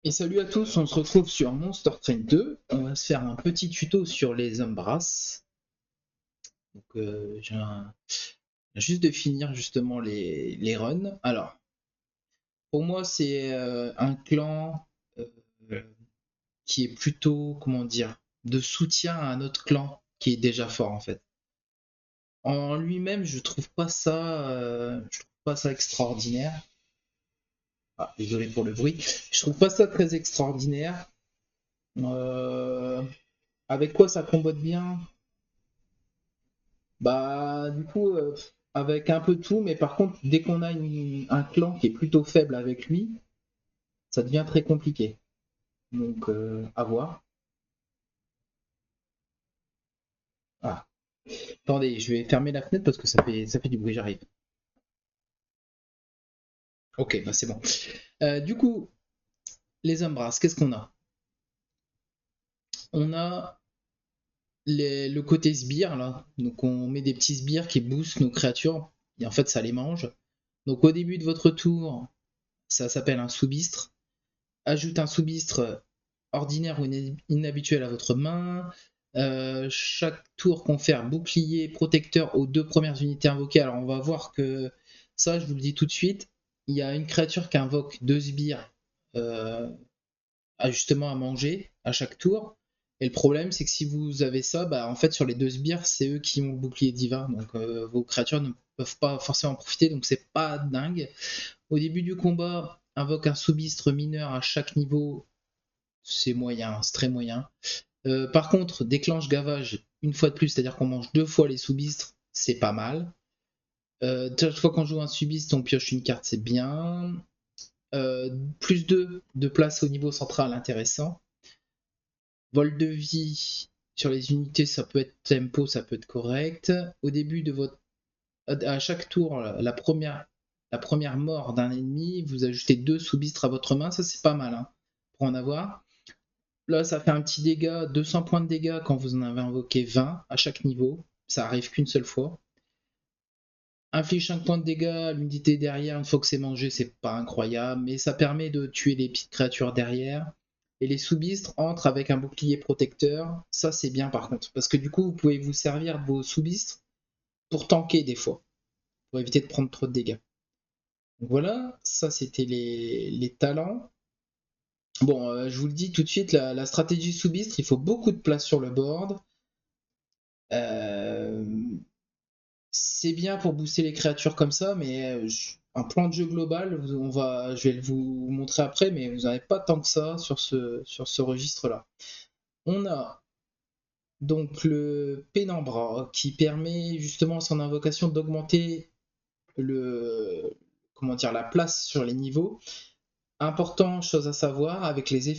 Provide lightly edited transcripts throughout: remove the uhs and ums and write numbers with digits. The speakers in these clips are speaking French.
Et salut à tous, on se retrouve sur Monster Train 2. On va se faire un petit tuto sur les Umbras. Donc, juste de finir justement les runs. Alors, pour moi, c'est un clan euh, qui est plutôt, comment dire, de soutien à un autre clan qui est déjà fort en fait. En lui-même, je trouve pas ça extraordinaire. Ah, désolé pour le bruit. Je trouve pas ça très extraordinaire. Euh, avec quoi ça combotte bien? Bah, du coup, avec un peu tout, mais par contre, dès qu'on a un clan qui est plutôt faible avec lui, ça devient très compliqué. Donc, à voir. Ah, attendez, je vais fermer la fenêtre parce que ça fait du bruit, j'arrive. Ok, bah c'est bon. Du coup, les Umbras, qu'est-ce qu'on a? On a le côté sbire, là. Donc, on met des petits sbires qui boostent nos créatures, et en fait, ça les mange. Donc, au début de votre tour, ça s'appelle un sous-bistre. Ajoute un sous-bistre ordinaire ou inhabituel à votre main. Chaque tour confère bouclier protecteur aux deux premières unités invoquées. Alors on va voir que ça, je vous le dis tout de suite, il y a une créature qui invoque deux sbires euh, justement à manger à chaque tour. Et le problème, c'est que si vous avez ça, bah, en fait, sur les deux sbires, c'est eux qui ont le bouclier divin. Donc vos créatures ne peuvent pas forcément en profiter, donc c'est pas dingue. Au début du combat, invoque un sous-bistre mineur à chaque niveau, c'est moyen, c'est très moyen. Par contre, déclenche gavage une fois de plus, c'est-à-dire qu'on mange deux fois les sous-bistres, c'est pas mal. Chaque fois qu'on joue un sous-bistre, on pioche une carte, c'est bien. Plus 2 de place au niveau central, intéressant. Vol de vie sur les unités, ça peut être tempo, ça peut être correct. Au début de votre. À chaque tour, la première mort d'un ennemi, vous ajoutez deux sous-bistres à votre main, ça c'est pas mal hein, pour en avoir. Là, ça fait un petit dégât, 200 points de dégâts quand vous en avez invoqué 20 à chaque niveau. Ça arrive qu'une seule fois. Inflige 5 points de dégâts à l'unité derrière une fois que c'est mangé, c'est pas incroyable, mais ça permet de tuer les petites créatures derrière. Et les sous-bistres entrent avec un bouclier protecteur. Ça, c'est bien par contre, parce que du coup, vous pouvez vous servir de vos sous-bistres pour tanker des fois, pour éviter de prendre trop de dégâts. Donc voilà, ça c'était les talents. Bon, je vous le dis tout de suite, la stratégie sous-bistre, il faut beaucoup de place sur le board. Euh, c'est bien pour booster les créatures comme ça, mais un plan de jeu global, je vais vous montrer après, mais vous n'avez pas tant que ça sur ce registre-là. On a donc le Pénambra qui permet justement à son invocation d'augmenter le comment dire la place sur les niveaux. Important, chose à savoir, avec les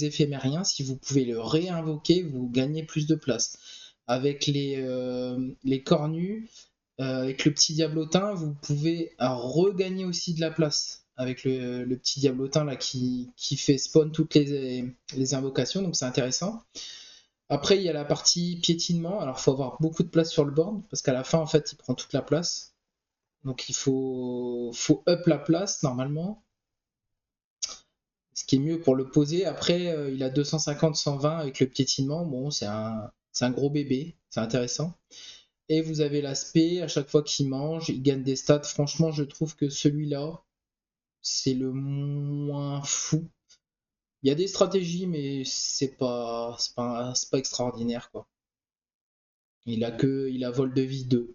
éphémériens, si vous pouvez le réinvoquer, vous gagnez plus de place. Avec les cornus, avec le petit diablotin, vous pouvez regagner aussi de la place avec le petit diablotin là qui fait spawn toutes les invocations, donc c'est intéressant. Après, il y a la partie piétinement. Alors, il faut avoir beaucoup de place sur le board parce qu'à la fin, en fait, il prend toute la place. Donc, il faut up la place normalement, ce qui est mieux pour le poser. Après, il a 250-120 avec le piétinement. Bon, c'est un gros bébé, c'est intéressant. Et vous avez l'aspect, à chaque fois qu'il mange, il gagne des stats. Franchement, je trouve que celui-là, c'est le moins fou. Il y a des stratégies, mais c'est pas extraordinaire, quoi. Il a vol de vie 2.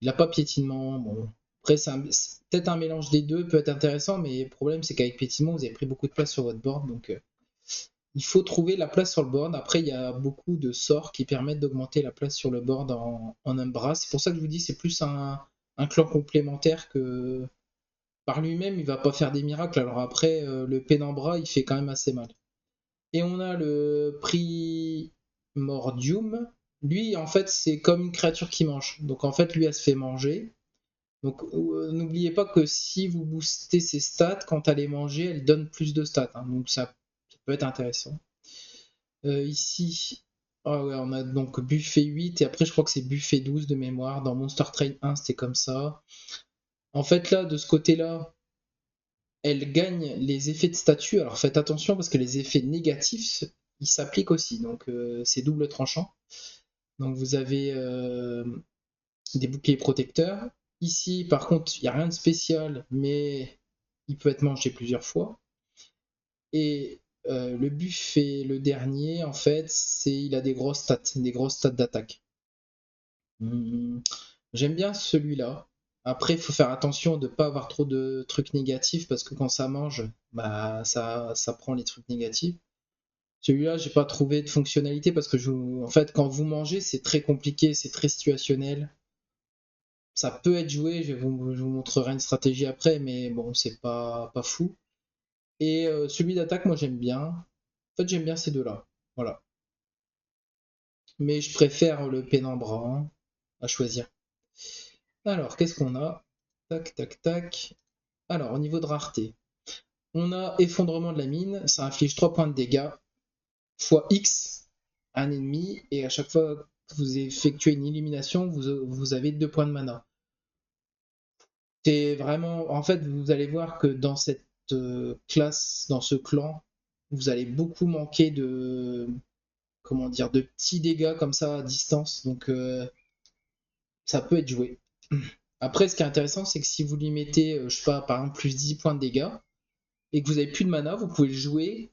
Il a pas piétinement. Bon. Après, peut-être un mélange des deux peut être intéressant, mais le problème, c'est qu'avec piétinement, vous avez pris beaucoup de place sur votre board, donc il faut trouver la place sur le board. Après, il y a beaucoup de sorts qui permettent d'augmenter la place sur le board en Umbra. C'est pour ça que je vous dis, c'est plus un clan complémentaire que par lui-même, il va pas faire des miracles. Alors après, le Pénambra, il fait quand même assez mal. Et on a le Primordium. Lui, en fait, c'est comme une créature qui mange. Donc en fait, lui, elle se fait manger. Donc n'oubliez pas que si vous boostez ses stats, quand elle est mangée, elle donne plus de stats, hein. Donc ça peut être intéressant. Ici, ah ouais, on a donc buffet 8 et après je crois que c'est buffet 12 de mémoire. Dans Monster Train 1, c'était comme ça. En fait, là, de ce côté-là, elle gagne les effets de statut. Alors faites attention parce que les effets négatifs, ils s'appliquent aussi. Donc c'est double tranchant. Donc vous avez des boucliers protecteurs. Ici, par contre, il n'y a rien de spécial, mais il peut être mangé plusieurs fois. Et le buffet, le dernier, en fait, il a des grosses stats d'attaque. J'aime bien celui-là. Après, il faut faire attention de ne pas avoir trop de trucs négatifs parce que quand ça mange, bah ça prend les trucs négatifs. Celui-là, j'ai pas trouvé de fonctionnalité parce que en fait, quand vous mangez, c'est très compliqué, c'est très situationnel. Ça peut être joué, je vous montrerai une stratégie après, mais bon, c'est pas fou. Et celui d'attaque, moi j'aime bien. En fait, j'aime bien ces deux-là. Voilà. Mais je préfère le pénombre hein, à choisir. Alors, qu'est-ce qu'on a? Tac, tac, tac. Alors, au niveau de rareté, on a effondrement de la mine, ça inflige 3 points de dégâts, fois X, un ennemi, et à chaque fois que vous effectuez une élimination, vous avez 2 points de mana. C'est vraiment. En fait, vous allez voir que dans cette classe, dans ce clan, vous allez beaucoup manquer de. Comment dire, de petits dégâts comme ça à distance, donc ça peut être joué. Après, ce qui est intéressant, c'est que si vous lui mettez, je sais pas, par exemple, plus 10 points de dégâts, et que vous avez plus de mana, vous pouvez le jouer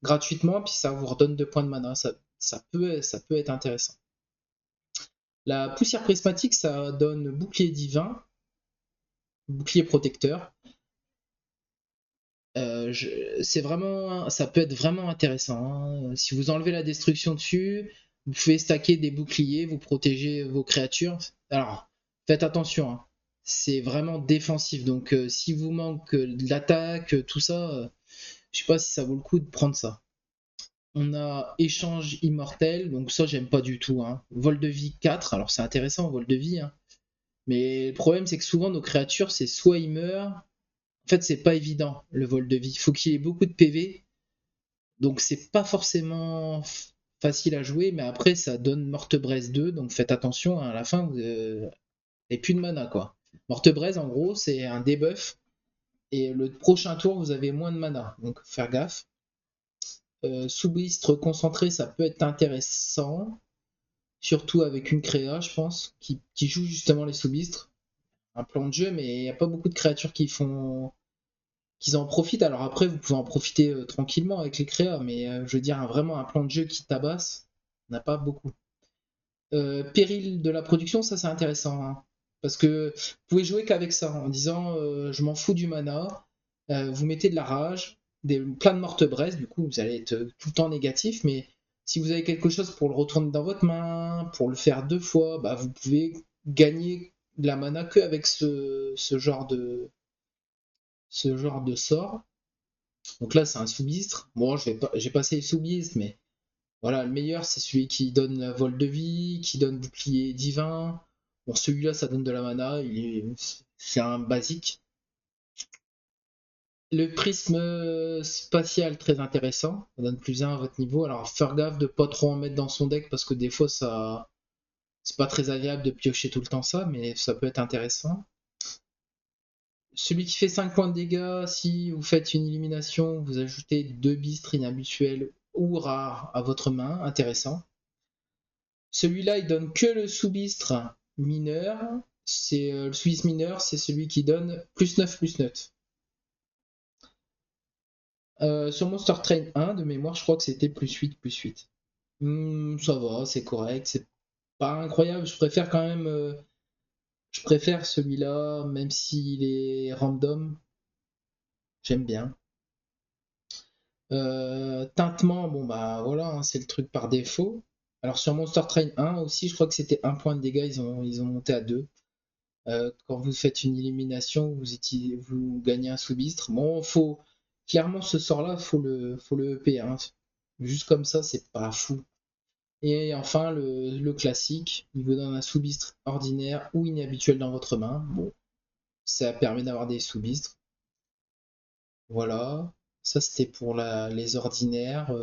gratuitement, puis ça vous redonne 2 points de mana. Ça peut être intéressant. La poussière prismatique, ça donne bouclier divin, bouclier protecteur. C'est vraiment, ça peut être vraiment intéressant. Hein. Si vous enlevez la destruction dessus, vous pouvez stacker des boucliers, vous protégez vos créatures. Alors, faites attention, hein. C'est vraiment défensif. Donc, si vous manque de l'attaque, tout ça, je sais pas si ça vaut le coup de prendre ça. On a échange immortel, donc ça j'aime pas du tout. Hein. Vol de vie 4, alors c'est intéressant, vol de vie. Hein. Mais le problème c'est que souvent nos créatures, c'est soit ils meurent. En fait, c'est pas évident le vol de vie. Il faut qu'il y ait beaucoup de PV. Donc c'est pas forcément facile à jouer, mais après ça donne Morte Braise 2, donc faites attention, hein, à la fin vous n'avez plus de mana quoi. Morte Braise en gros c'est un debuff, et le prochain tour vous avez moins de mana, donc faire gaffe. Sous-bistre concentré ça peut être intéressant, surtout avec une créa je pense, qui joue justement les sous-bistres. Un plan de jeu, mais il n'y a pas beaucoup de créatures qu'ils en profitent. Alors après, vous pouvez en profiter tranquillement avec les créas, mais je veux dire, vraiment un plan de jeu qui tabasse, on n'a pas beaucoup. Péril de la production, ça c'est intéressant, hein, parce que vous pouvez jouer qu'avec ça, en disant je m'en fous du mana, vous mettez de la rage, plein de mortes braises, du coup vous allez être tout le temps négatif, mais si vous avez quelque chose pour le retourner dans votre main, pour le faire 2 fois, bah, vous pouvez gagner de la mana qu'avec ce genre de sort. Donc là, c'est un sous-bistre. Bon, j'ai passé le sous-bistre, mais voilà, le meilleur, c'est celui qui donne la vol de vie, qui donne bouclier divin. Bon, celui-là, ça donne de la mana, c'est un basique. Le prisme spatial, très intéressant. Ça donne plus 1 à votre niveau. Alors, faire gaffe de pas trop en mettre dans son deck parce que des fois, c'est pas très agréable de piocher tout le temps ça, mais ça peut être intéressant. Celui qui fait 5 points de dégâts, si vous faites une élimination, vous ajoutez 2 bistres inhabituels ou rares à votre main, intéressant. Celui-là, il donne que le sous-bistre mineur. Le sous-bistre mineur, c'est celui qui donne +9/+9. Sur Monster Train 1, de mémoire, je crois que c'était +8/+8. Ça va, c'est correct, c'est pas incroyable. Je préfère celui-là, même s'il est random. J'aime bien. Tintement, bon bah voilà, hein, c'est le truc par défaut. Alors sur Monster Train 1 aussi, je crois que c'était 1 point de dégâts, ils ont monté à 2. Quand vous faites une élimination, vous gagnez un sous-bistre. Bon, clairement ce sort-là, faut le EP. Hein. Juste comme ça, c'est pas fou. Et enfin, le classique, il vous donne un sous-bistre ordinaire ou inhabituel dans votre main. Bon, ça permet d'avoir des sous-bistres. Voilà. Ça, c'était pour les ordinaires.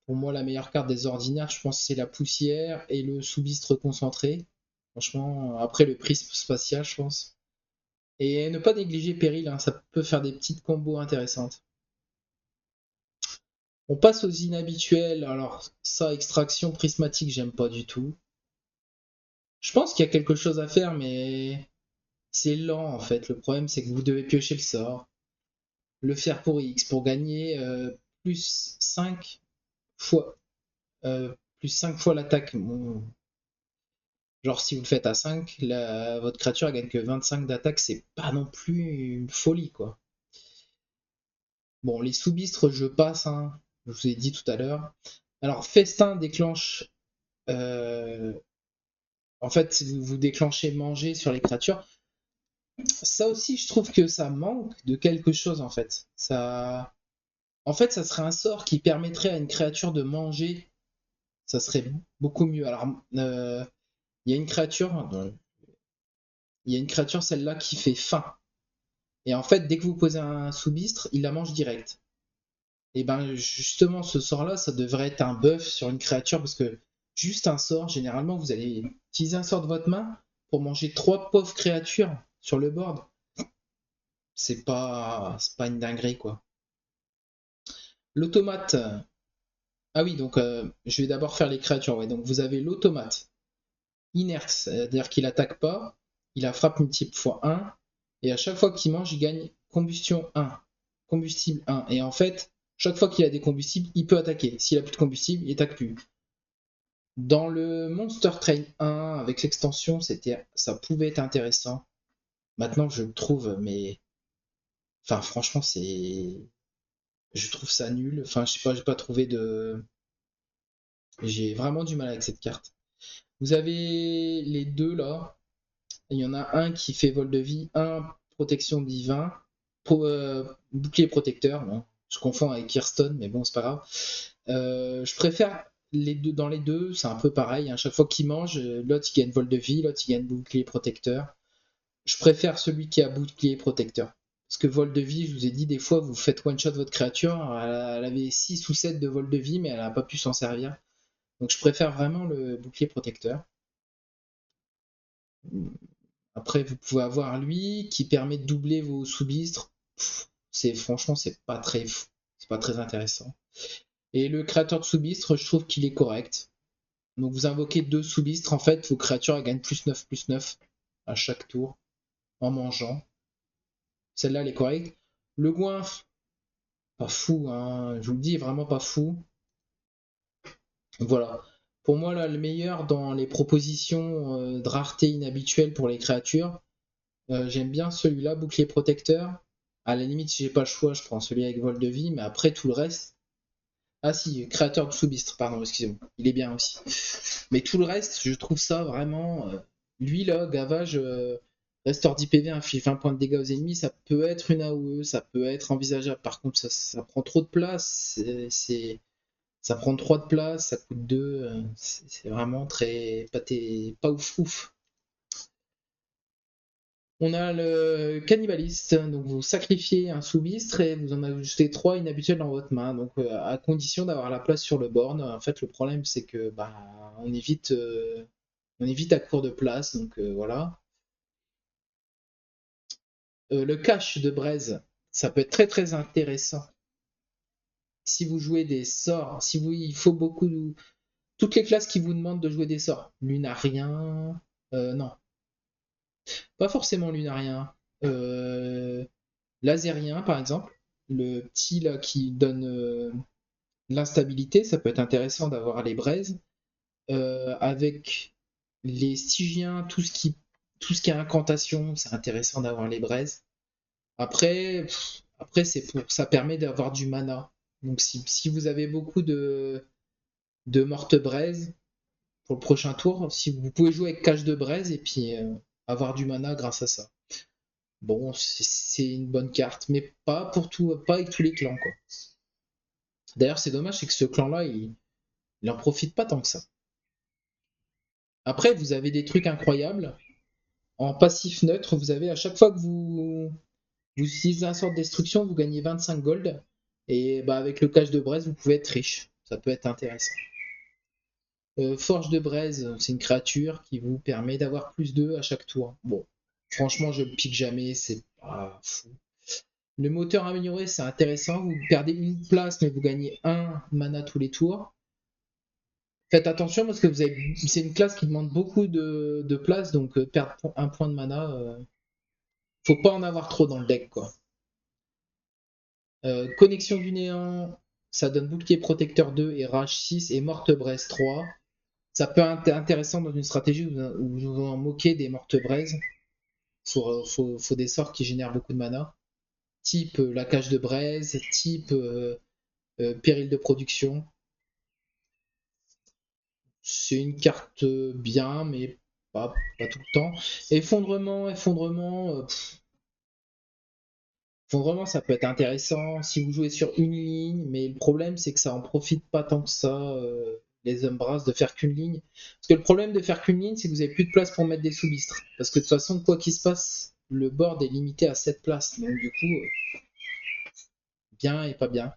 Pour moi, la meilleure carte des ordinaires, je pense, c'est la poussière et le sous-bistre concentré. Franchement, après le prisme spatial, je pense. Et ne pas négliger Péril, hein, ça peut faire des petites combos intéressantes. On passe aux inhabituels. Alors, ça, extraction prismatique, j'aime pas du tout. Je pense qu'il y a quelque chose à faire, mais c'est lent en fait. Le problème, c'est que vous devez piocher le sort, le faire pour X, pour gagner plus 5 fois, plus 5 fois l'attaque. Bon, genre, si vous le faites à 5, votre créature elle gagne que 25 d'attaque, c'est pas non plus une folie quoi. Bon, les sous-bistres, je passe, hein, je vous ai dit tout à l'heure. Alors, Festin déclenche. euh, En fait, vous déclenchez manger sur les créatures. Ça aussi, je trouve que ça manque de quelque chose en fait. En fait, ça serait un sort qui permettrait à une créature de manger. Ça serait beaucoup mieux. Alors, il y a une créature, celle-là, qui fait faim. Et en fait, dès que vous posez un sous-bistre, il la mange direct. Et ben, justement, ce sort-là, ça devrait être un buff sur une créature parce que juste un sort, généralement, vous allez utiliser un sort de votre main pour manger 3 pauvres créatures sur le board. C'est pas une dinguerie, quoi. L'automate. Ah oui, donc je vais d'abord faire les créatures. Ouais. Donc vous avez l'automate inerte, c'est-à-dire qu'il attaque pas, il a frappe multiple fois 1, et à chaque fois qu'il mange, il gagne combustion 1, combustible 1. Et en fait, chaque fois qu'il a des combustibles, il peut attaquer. S'il a plus de combustible, il attaque plus. Dans le Monster Train 1, avec l'extension, ça pouvait être intéressant. Maintenant, je le trouve, mais. Enfin, franchement, c'est. Je trouve ça nul. Enfin, je sais pas, j'ai pas trouvé de. J'ai vraiment du mal avec cette carte. Vous avez les deux là. Il y en a un qui fait vol de vie, un protection divin, bouclier protecteur. Bon, je confonds avec Kirsten, mais bon, c'est pas grave. Je préfère les deux. Dans les deux, c'est un peu pareil. À chaque fois qu'il mange, l'autre il gagne vol de vie, l'autre il gagne bouclier protecteur. Je préfère celui qui a bouclier protecteur. Parce que vol de vie, je vous ai dit, des fois, vous faites one-shot votre créature, elle avait 6 ou 7 de vol de vie, mais elle n'a pas pu s'en servir. Donc je préfère vraiment le bouclier protecteur. Après, vous pouvez avoir lui qui permet de doubler vos sous-bistres. Franchement, c'est pas très intéressant. Et le créateur de sous-bistres, je trouve qu'il est correct. Donc vous invoquez 2 sous-bistres, en fait, vos créatures elles gagnent +9/+9 à chaque tour en mangeant. Celle-là, elle est correcte. Le goinfre, pas fou, hein, je vous le dis, vraiment pas fou. Voilà. Pour moi, là, le meilleur dans les propositions de rareté inhabituelle pour les créatures, j'aime bien celui-là, bouclier protecteur. À la limite, si j'ai pas le choix, je prends celui avec vol de vie, mais après tout le reste. Ah si, créateur de sous-bistre, pardon, excusez-moi. Il est bien aussi. Mais tout le reste, je trouve ça vraiment. Lui là, gavage, restaure 10 PV, inflige 20 points de dégâts aux ennemis, ça peut être une AOE, ça peut être envisageable. Par contre, ça prend trop de place. Ça prend 3 de place, ça coûte 2. C'est vraiment très. Pas ouf ouf. On a le cannibaliste, donc vous sacrifiez un sous-bistre et vous en ajoutez 3 inhabituels dans votre main, donc à condition d'avoir la place sur le board. En fait, le problème c'est que bah, on est vite à court de place, donc voilà. Le cache de braise, ça peut être très très intéressant. Si vous jouez des sorts, il faut beaucoup. Toutes les classes qui vous demandent de jouer des sorts. Lunarien, non, pas forcément lunarien. Euh, Laserien, par exemple, le petit là qui donne l'instabilité, ça peut être intéressant d'avoir les braises. Avec les stygiens, tout ce qui est incantation, c'est intéressant d'avoir les braises. Après ça permet d'avoir du mana. Donc si vous avez beaucoup de mortes braises pour le prochain tour, si vous pouvez jouer avec cache de braise et puis avoir du mana grâce à ça. Bon, c'est une bonne carte, mais pas pour tout, pas avec tous les clans, quoi. D'ailleurs, c'est dommage, c'est que ce clan-là, il en profite pas tant que ça. Après, vous avez des trucs incroyables. En passif neutre, vous avez à chaque fois que vous utilisez un sort de destruction, vous gagnez 25 gold. Et bah, avec le cache de braise, vous pouvez être riche. Ça peut être intéressant. Forge de braise, c'est une créature qui vous permet d'avoir +2 à chaque tour. Bon, Franchement, je le pique jamais, c'est pas fou. Le moteur amélioré, c'est intéressant. Vous perdez une place, mais vous gagnez un mana tous les tours. Faites attention parce que c'est une classe qui demande beaucoup de place, donc perdre un point de mana, faut pas en avoir trop dans le deck, quoi. Connexion du néant, ça donne bouclier protecteur 2 et rage 6 et morte braise 3. Ça peut être intéressant dans une stratégie où vous en moquez des mortes braises. Faut des sorts qui génèrent beaucoup de mana. Type la cage de braise, type péril de production. C'est une carte bien, mais pas tout le temps. Effondrement, effondrement, ça peut être intéressant si vous jouez sur une ligne, mais le problème c'est que ça en profite pas tant que ça, les Umbras, de faire qu'une ligne. Parce que le problème de faire qu'une ligne, c'est que vous avez plus de place pour mettre des sous-bistres. Parce que de toute façon, quoi qu'il se passe, le board est limité à 7 places. Donc du coup, bien et pas bien.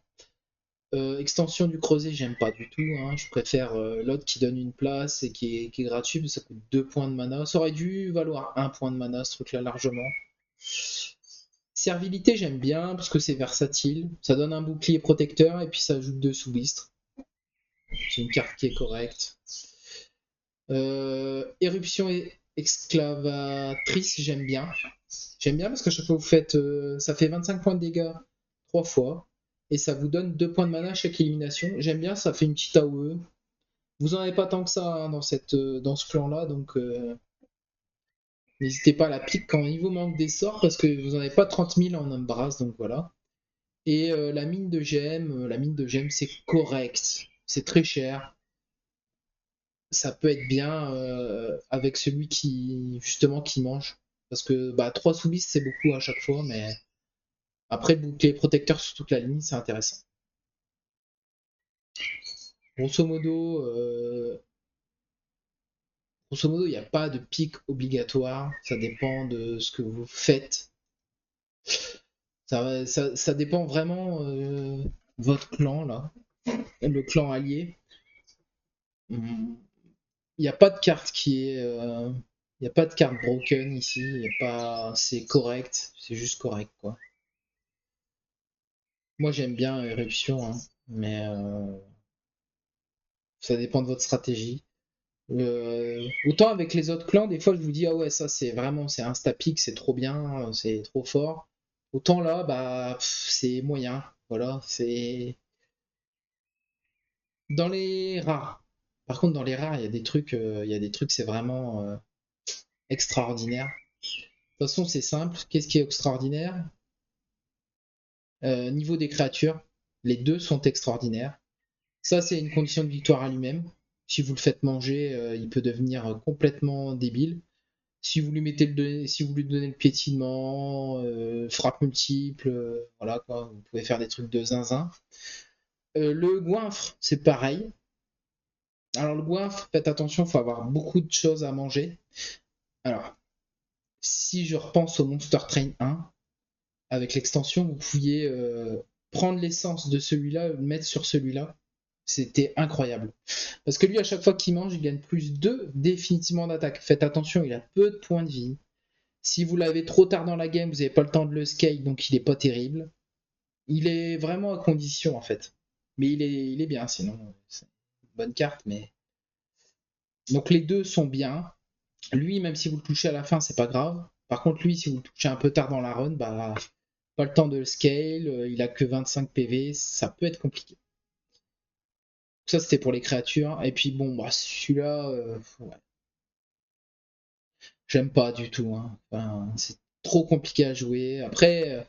Extension du creuset, j'aime pas du tout, hein. Je préfère l'autre qui donne une place et qui est gratuit, parce que ça coûte 2 points de mana. Ça aurait dû valoir 1 point de mana, ce truc-là, largement. Servilité, j'aime bien, parce que c'est versatile. Ça donne un bouclier protecteur, et puis ça ajoute 2 sous-bistres. C'est une carte qui est correcte. Éruption exclavatrice, j'aime bien. J'aime bien parce que chaque fois que vous faites, ça fait 25 points de dégâts 3 fois. Et ça vous donne 2 points de mana à chaque élimination. J'aime bien, ça fait une petite AOE. Vous en avez pas tant que ça, hein, dans ce clan-là, donc n'hésitez pas à la pique quand il vous manque des sorts, parce que vous n'en avez pas 30 000 en Umbras, donc voilà. Et la mine de gemmes, c'est correct. C'est très cher. Ça peut être bien avec celui qui, justement, qui mange. Parce que 3 soubis, c'est beaucoup à chaque fois, mais après, le bouclier protecteur sur toute la ligne, c'est intéressant. Grosso modo, il n'y a pas de pic obligatoire. Ça dépend de ce que vous faites. Ça dépend vraiment votre clan, là. Le clan allié. Il n'y a pas de carte qui est. Il n'y a pas de carte broken ici. Y a pas... C'est correct. C'est juste correct, quoi. Moi, j'aime bien Éruption, hein, mais ça dépend de votre stratégie. Autant avec les autres clans, des fois je vous dis ah ouais ça c'est vraiment c'est insta-pick, c'est trop bien, c'est trop fort. Autant là c'est moyen, voilà, c'est dans les rares. Par contre dans les rares il y a des trucs c'est vraiment extraordinaire. De toute façon c'est simple, qu'est-ce qui est extraordinaire? Niveau des créatures, les deux sont extraordinaires. Ça c'est une condition de victoire à lui-même. Si vous le faites manger, il peut devenir complètement débile. Si vous lui si vous lui donnez le piétinement, frappe multiple, voilà quoi, vous pouvez faire des trucs de zinzin. Le goinfre, c'est pareil. Alors le goinfre, faites attention, il faut avoir beaucoup de choses à manger. Alors, si je repense au Monster Train 1, avec l'extension, vous pouviez prendre l'essence de celui-là, le mettre sur celui-là. C'était incroyable. Parce que lui, à chaque fois qu'il mange, il gagne plus 2 définitivement d'attaque. Faites attention, il a peu de points de vie. Si vous l'avez trop tard dans la game, vous n'avez pas le temps de le scale, donc il est pas terrible. Il est vraiment à condition en fait. Mais il est bien sinon. C'est une bonne carte, mais. Donc les deux sont bien. Lui, même si vous le touchez à la fin, c'est pas grave. Par contre, lui, si vous le touchez un peu tard dans la run, pas le temps de le scale, il a que 25 PV, ça peut être compliqué. Ça, c'était pour les créatures. Et puis bon, celui-là, ouais. J'aime pas du tout, hein. Enfin, c'est trop compliqué à jouer. Après,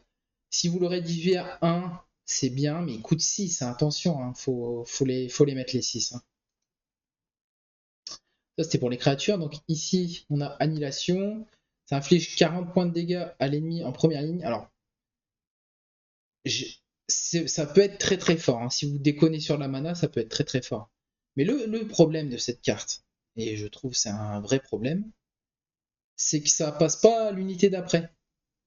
si vous le réduisez à 1, c'est bien, mais il coûte 6, hein, attention, hein, faut les mettre les 6. Hein. Ça, c'était pour les créatures. Donc ici, on a Annihilation. Ça inflige 40 points de dégâts à l'ennemi en première ligne. Alors, ça peut être très très fort. Hein. Si vous déconnez sur la mana, ça peut être très très fort. Mais le problème de cette carte, et je trouve c'est un vrai problème, c'est que ça passe pas à l'unité d'après.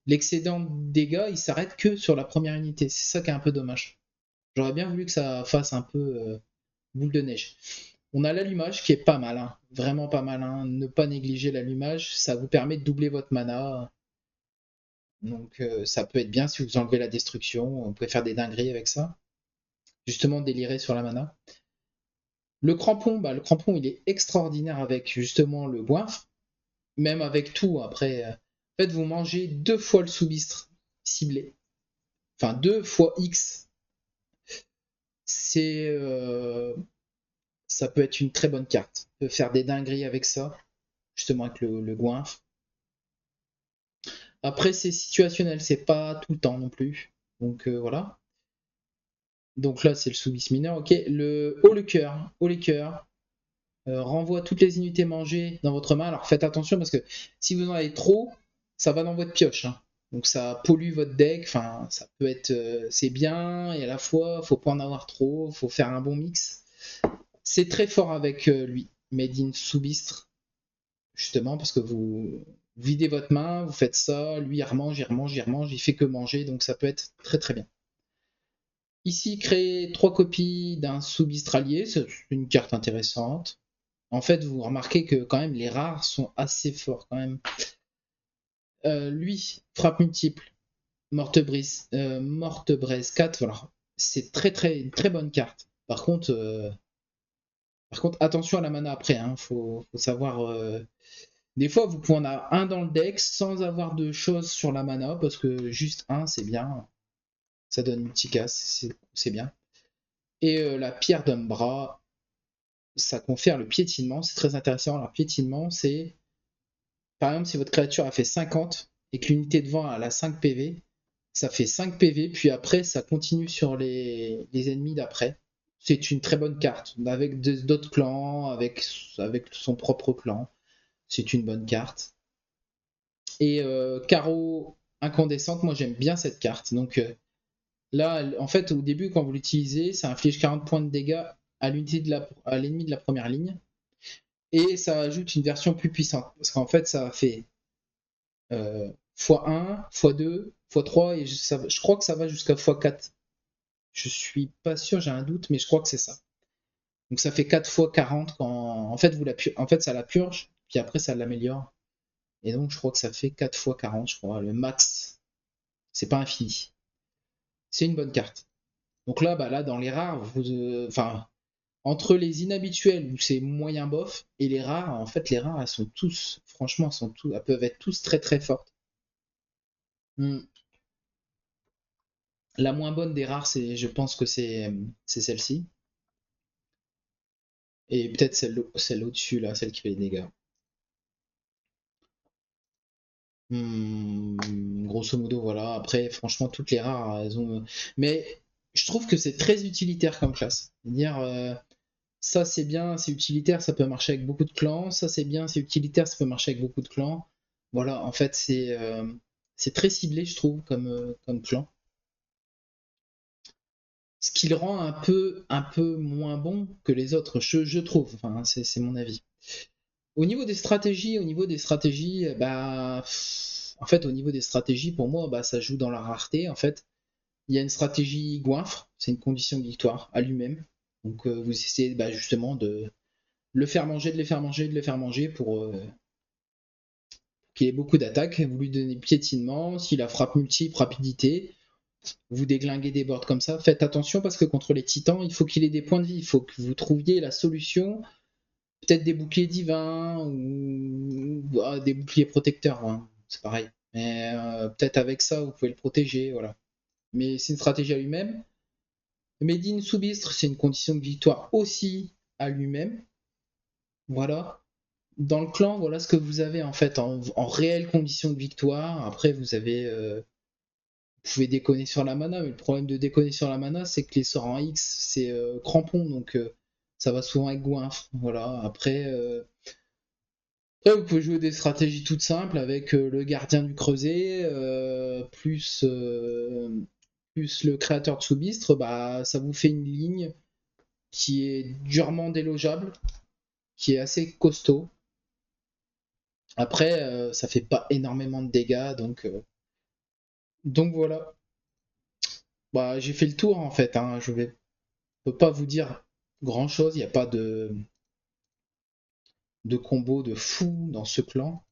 L'excédent de dégâts, il s'arrête que sur la première unité. C'est ça qui est un peu dommage. J'aurais bien voulu que ça fasse un peu boule de neige. On a l'allumage qui est pas mal, hein. Vraiment pas mal, hein. Ne pas négliger l'allumage, ça vous permet de doubler votre mana. Donc ça peut être bien si vous enlevez la destruction, vous pouvez faire des dingueries avec ça. Justement délirer sur la mana. Le crampon, bah, le crampon il est extraordinaire avec justement le goinfre, même avec tout. Après, en fait, vous mangez 2 fois le sous-bistre ciblé, enfin 2 fois X. C'est, ça peut être une très bonne carte. On peut faire des dingueries avec ça, justement avec le goinfre. Après, c'est situationnel, c'est pas tout le temps non plus. Donc voilà. Donc là, c'est le sous-bis mineur. Ok, le haut le cœur, renvoie toutes les unités mangées dans votre main. Alors faites attention parce que si vous en avez trop, ça va dans votre pioche, hein. Donc ça pollue votre deck. Enfin, ça peut être, c'est bien et à la fois, faut pas en avoir trop. Faut faire un bon mix. C'est très fort avec lui, Made in Soubistre, justement parce que vous videz votre main, vous faites ça, lui il remange, il remange, il remange, il fait que manger, donc ça peut être très très bien. Ici, créer 3 copies d'un sous-bistralier, c'est une carte intéressante. En fait, vous remarquez que quand même les rares sont assez forts quand même. Lui, frappe multiple, morte braise 4, voilà. C'est une très bonne carte. Par contre, attention à la mana après, hein. Faut savoir. Des fois, vous pouvez en avoir un dans le deck sans avoir de choses sur la mana, parce que juste un, c'est bien. Ça donne multicast, c'est bien. Et la pierre d'Umbra, ça confère le piétinement, c'est très intéressant. Alors, piétinement, c'est par exemple si votre créature a fait 50 et que l'unité devant elle a 5 PV, ça fait 5 PV, puis après ça continue sur les ennemis d'après. C'est une très bonne carte, avec d'autres clans, avec son propre clan. C'est une bonne carte. Et carreau incandescente, moi j'aime bien cette carte. Donc là, en fait, au début, quand vous l'utilisez, ça inflige 40 points de dégâts à l'ennemi de la première ligne. Et ça ajoute une version plus puissante. Parce qu'en fait, ça fait x1, x2, x3, et je crois que ça va jusqu'à x4. Je suis pas sûr, j'ai un doute, mais je crois que c'est ça. Donc ça fait 4 fois 40 quand. En fait, ça la purge, puis après ça l'améliore. Et donc je crois que ça fait 4 fois 40, je crois, le max. C'est pas infini. C'est une bonne carte. Donc là, bah là, dans les rares, enfin, entre les inhabituels où c'est moyen bof et les rares, en fait, les rares, elles sont tous, franchement, elles peuvent être tous très très fortes. Hmm. La moins bonne des rares, je pense que c'est celle-ci. Et peut-être celle au-dessus, là, celle qui fait les dégâts. Grosso modo, voilà. Après, franchement, toutes les rares, elles ont. Mais je trouve que c'est très utilitaire comme classe. C'est-à-dire, ça c'est bien, c'est utilitaire, ça peut marcher avec beaucoup de clans. Ça c'est bien, c'est utilitaire, ça peut marcher avec beaucoup de clans. Voilà, en fait, c'est très ciblé, je trouve, comme clan. Ce qui le rend un peu moins bon que les autres, je trouve. Enfin, c'est mon avis. Au niveau des stratégies, bah, en fait, au niveau des stratégies, pour moi, bah, ça joue dans la rareté. En fait, il y a une stratégie goinfre, c'est une condition de victoire à lui-même. Donc, vous essayez bah, justement de le faire manger, de les faire manger, de les faire manger pour qu'il ait beaucoup d'attaques. Vous lui donnez piétinement, s'il a frappe multiple, rapidité, vous déglinguez des boards comme ça. Faites attention parce que contre les titans, il faut qu'il ait des points de vie. Il faut que vous trouviez la solution. Peut-être des boucliers divins ou des boucliers protecteurs, hein. C'est pareil. Mais peut-être avec ça, vous pouvez le protéger. Voilà. Mais c'est une stratégie à lui-même. Medine Soubistre, c'est une condition de victoire aussi à lui-même. Voilà. Dans le clan, voilà ce que vous avez en fait en réelle condition de victoire. Après, vous pouvez déconner sur la mana, mais le problème de déconner sur la mana, c'est que les sorts en X, c'est crampon, donc ça va souvent avec goinfre. Voilà. Après, vous pouvez jouer des stratégies toutes simples avec le gardien du creuset, plus le créateur de Soubistre, bah, ça vous fait une ligne qui est durement délogeable, qui est assez costaud. Après, ça fait pas énormément de dégâts, donc voilà. Bah, j'ai fait le tour en fait, hein. Je peux pas vous dire grand chose. Il n'y a pas de. de combos de fou dans ce clan.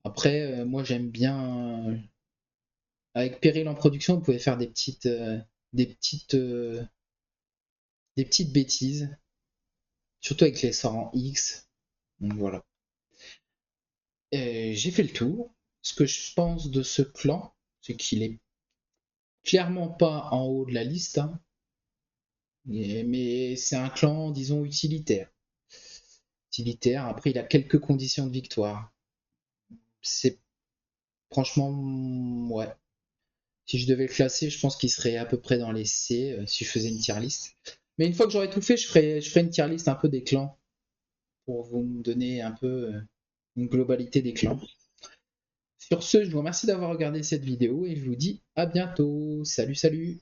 Après, moi j'aime bien. Avec Péril en production, vous pouvez faire des petites, euh, des petites bêtises. Surtout avec les sorts en X. Donc voilà. J'ai fait le tour. Ce que je pense de ce clan, c'est qu'il est clairement pas en haut de la liste, hein. Mais c'est un clan, disons, utilitaire. Utilitaire, après il a quelques conditions de victoire. C'est franchement, ouais. Si je devais le classer, je pense qu'il serait à peu près dans les C, si je faisais une tier list. Mais une fois que j'aurai tout fait, je ferai une tier list un peu des clans, pour vous donner un peu une globalité des clans. Sur ce, je vous remercie d'avoir regardé cette vidéo et je vous dis à bientôt. Salut, salut!